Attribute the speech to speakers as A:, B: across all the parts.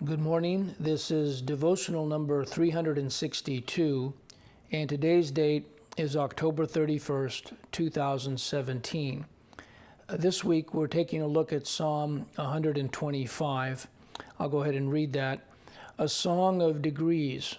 A: Good morning. This is devotional number 362, and today's date is October 31st, 2017. This week we're taking a look at Psalm 125. I'll go ahead and read that. A song of degrees.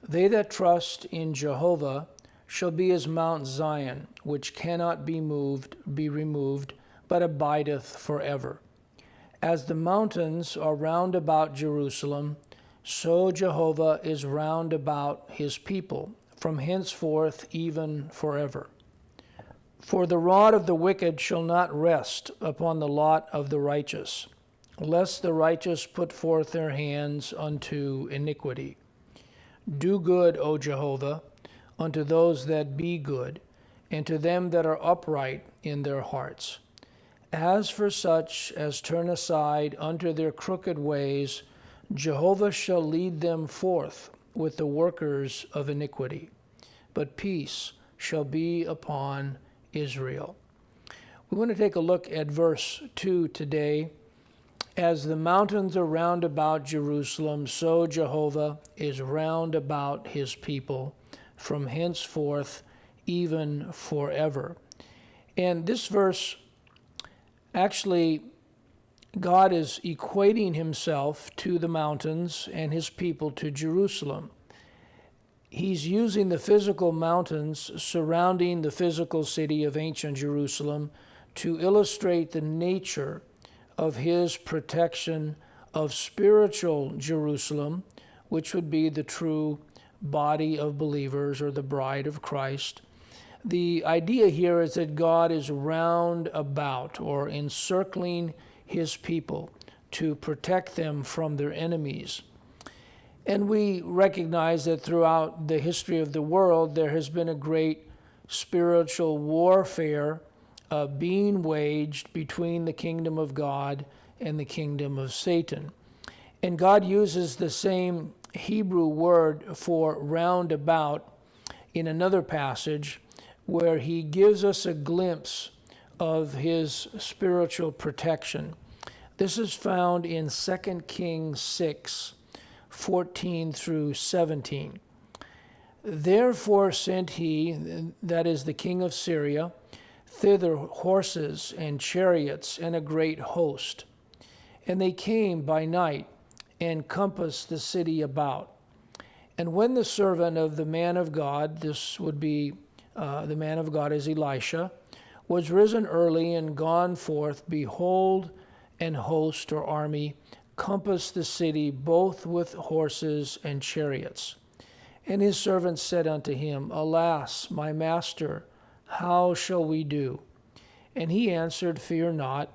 A: They that trust in Jehovah shall be as Mount Zion, which cannot be removed, but abideth forever. As the mountains are round about Jerusalem, so Jehovah is round about his people, from henceforth even forever. For the rod of the wicked shall not rest upon the lot of the righteous, lest the righteous put forth their hands unto iniquity. Do good, O Jehovah, unto those that be good, and to them that are upright in their hearts. As for such as turn aside unto their crooked ways, Jehovah shall lead them forth with the workers of iniquity. But peace shall be upon Israel. We want to take a look at verse 2 today. As the mountains are round about Jerusalem, so Jehovah is round about his people, from henceforth even forever. And this verse, actually, God is equating himself to the mountains and his people to Jerusalem. He's using the physical mountains surrounding the physical city of ancient Jerusalem to illustrate the nature of his protection of spiritual Jerusalem, which would be the true body of believers or the bride of Christ. The idea here is that God is round about or encircling his people to protect them from their enemies. And we recognize that throughout the history of the world, there has been a great spiritual warfare being waged between the kingdom of God and the kingdom of Satan. And God uses the same Hebrew word for roundabout in another passage, where he gives us a glimpse of his spiritual protection. This is found in 2 Kings 6, 14 through 17. Therefore sent he, that is the king of Syria, thither horses and chariots and a great host. And they came by night and compassed the city about. And when the servant of the man of God, this would be the man of God is Elisha, was risen early and gone forth, behold, an host or army compassed the city, both with horses and chariots. And his servant said unto him, Alas, my master, how shall we do? And he answered, Fear not,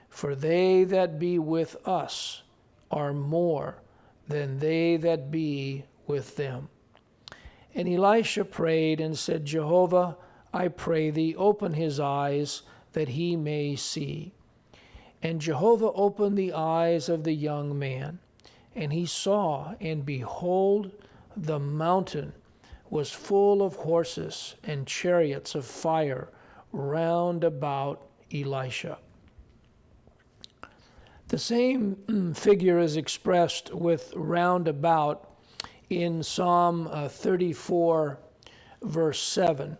A: for they that be with us are more than they that be with them. And Elisha prayed and said, Jehovah, I pray thee, open his eyes, that he may see. And Jehovah opened the eyes of the young man, and he saw, and behold, the mountain was full of horses and chariots of fire round about Elisha. The same figure is expressed with roundabout in Psalm 34, verse 7.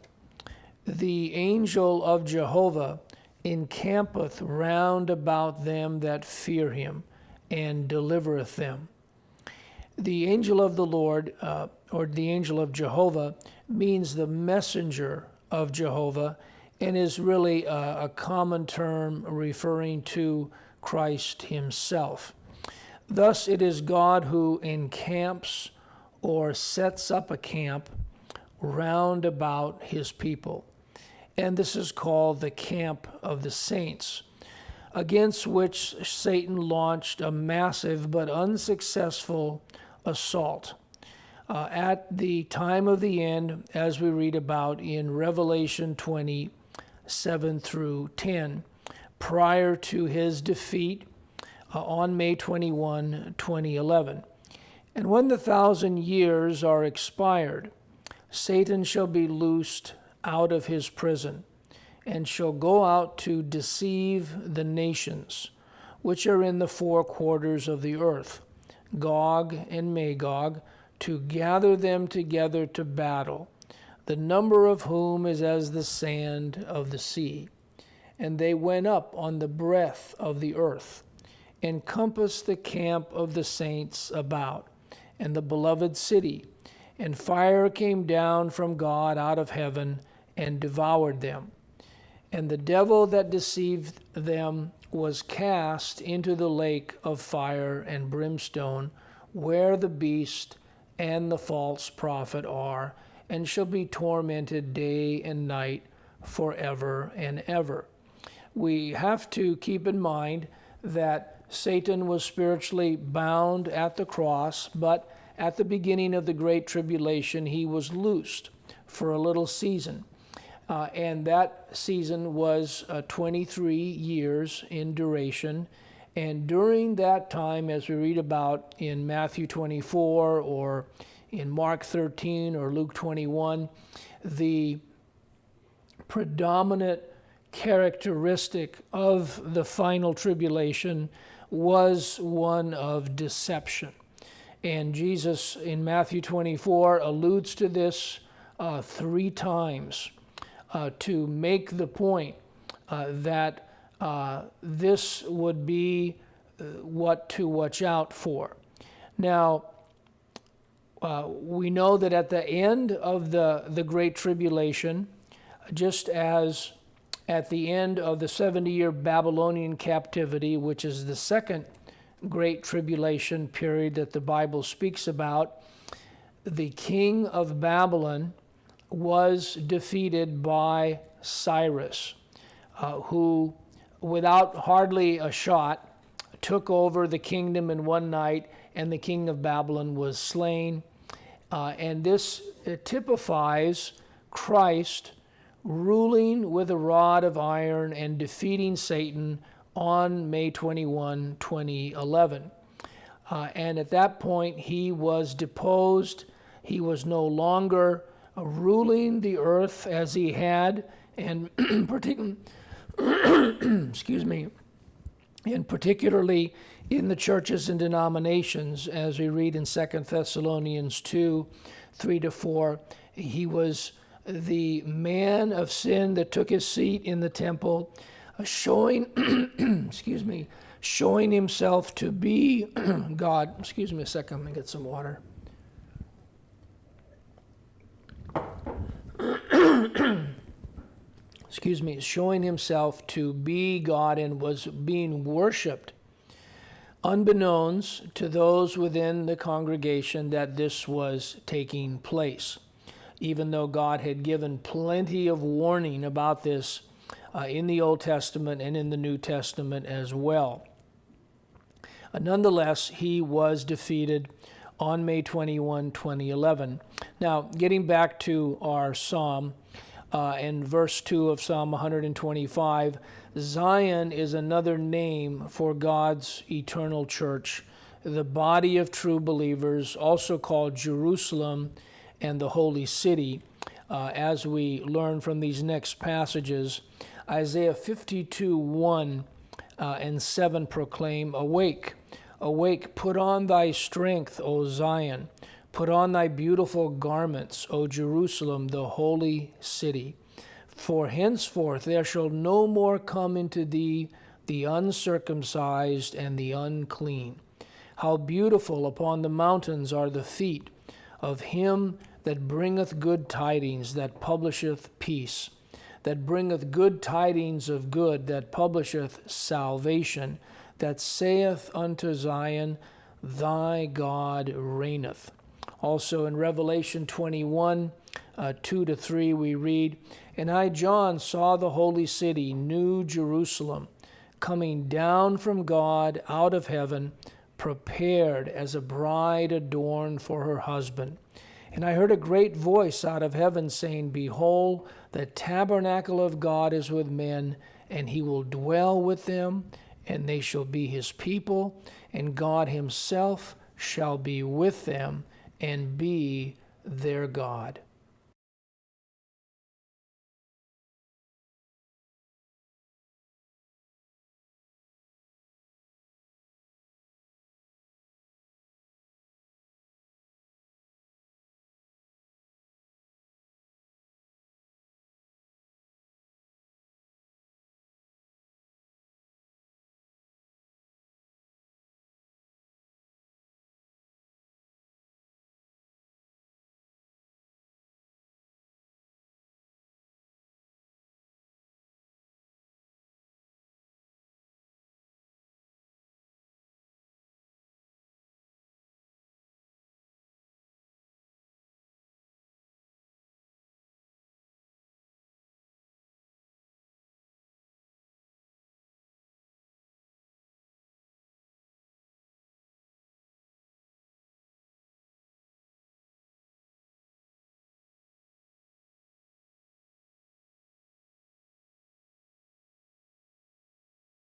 A: The angel of Jehovah encampeth round about them that fear him, and delivereth them. The angel of the Lord, or the angel of Jehovah, means the messenger of Jehovah, and is really a common term referring to Christ himself. Thus, it is God who encamps or sets up a camp round about his people. And this is called the camp of the saints, against which Satan launched a massive but unsuccessful assault. At the time of the end, as we read about in Revelation 20, 7 through 10, prior to his defeat on May 21, 2011. And when the 1,000 years are expired, Satan shall be loosed out of his prison, and shall go out to deceive the nations, which are in the four quarters of the earth, Gog and Magog, to gather them together to battle, the number of whom is as the sand of the sea. And they went up on the breadth of the earth, and compassed the camp of the saints about, and the beloved city. And fire came down from God out of heaven, and devoured them. And the devil that deceived them was cast into the lake of fire and brimstone, where the beast and the false prophet are, and shall be tormented day and night forever and ever. We have to keep in mind that Satan was spiritually bound at the cross, but at the beginning of the Great Tribulation, he was loosed for a little season. And that season was 23 years in duration. And during that time, as we read about in Matthew 24 or in Mark 13 or Luke 21, the predominant characteristic of the final tribulation was one of deception. And Jesus in Matthew 24 alludes to this 3 times to make the point that this would be what to watch out for. Now, we know that at the end of the Great Tribulation, just as at the end of the 70-year Babylonian captivity, which is the second Great Tribulation period that the Bible speaks about, the king of Babylon was defeated by Cyrus, who, without hardly a shot, took over the kingdom in one night, and the king of Babylon was slain. And this typifies Christ ruling with a rod of iron and defeating Satan on May 21, 2011. And at that point, he was deposed. He was no longer ruling the earth as he had, and excuse me, and particularly in the churches and denominations, as we read in 2 Thessalonians 2, 3-4, he was the man of sin that took his seat in the temple, showing, showing himself to be God. Excuse me a second, let me get some water. Excuse me, showing himself to be God and was being worshipped, unbeknownst to those within the congregation that this was taking place, even though God had given plenty of warning about this in the Old Testament and in the New Testament as well. Nonetheless, he was defeated on May 21, 2011. Now, getting back to our psalm, in verse 2 of Psalm 125, Zion is another name for God's eternal church, the body of true believers, also called Jerusalem and the holy city. As we learn from these next passages, Isaiah 52, 1 and 7 proclaim, "Awake, awake, put on thy strength, O Zion. Put on thy beautiful garments, O Jerusalem, the holy city. For henceforth there shall no more come into thee the uncircumcised and the unclean. How beautiful upon the mountains are the feet of him that bringeth good tidings, that publisheth peace, that bringeth good tidings of good, that publisheth salvation, that saith unto Zion, thy God reigneth." Also in Revelation 21, 2-3, we read, "And I, John, saw the holy city, New Jerusalem, coming down from God out of heaven, prepared as a bride adorned for her husband. And I heard a great voice out of heaven saying, Behold, the tabernacle of God is with men, and he will dwell with them, and they shall be his people, and God himself shall be with them, and be their God."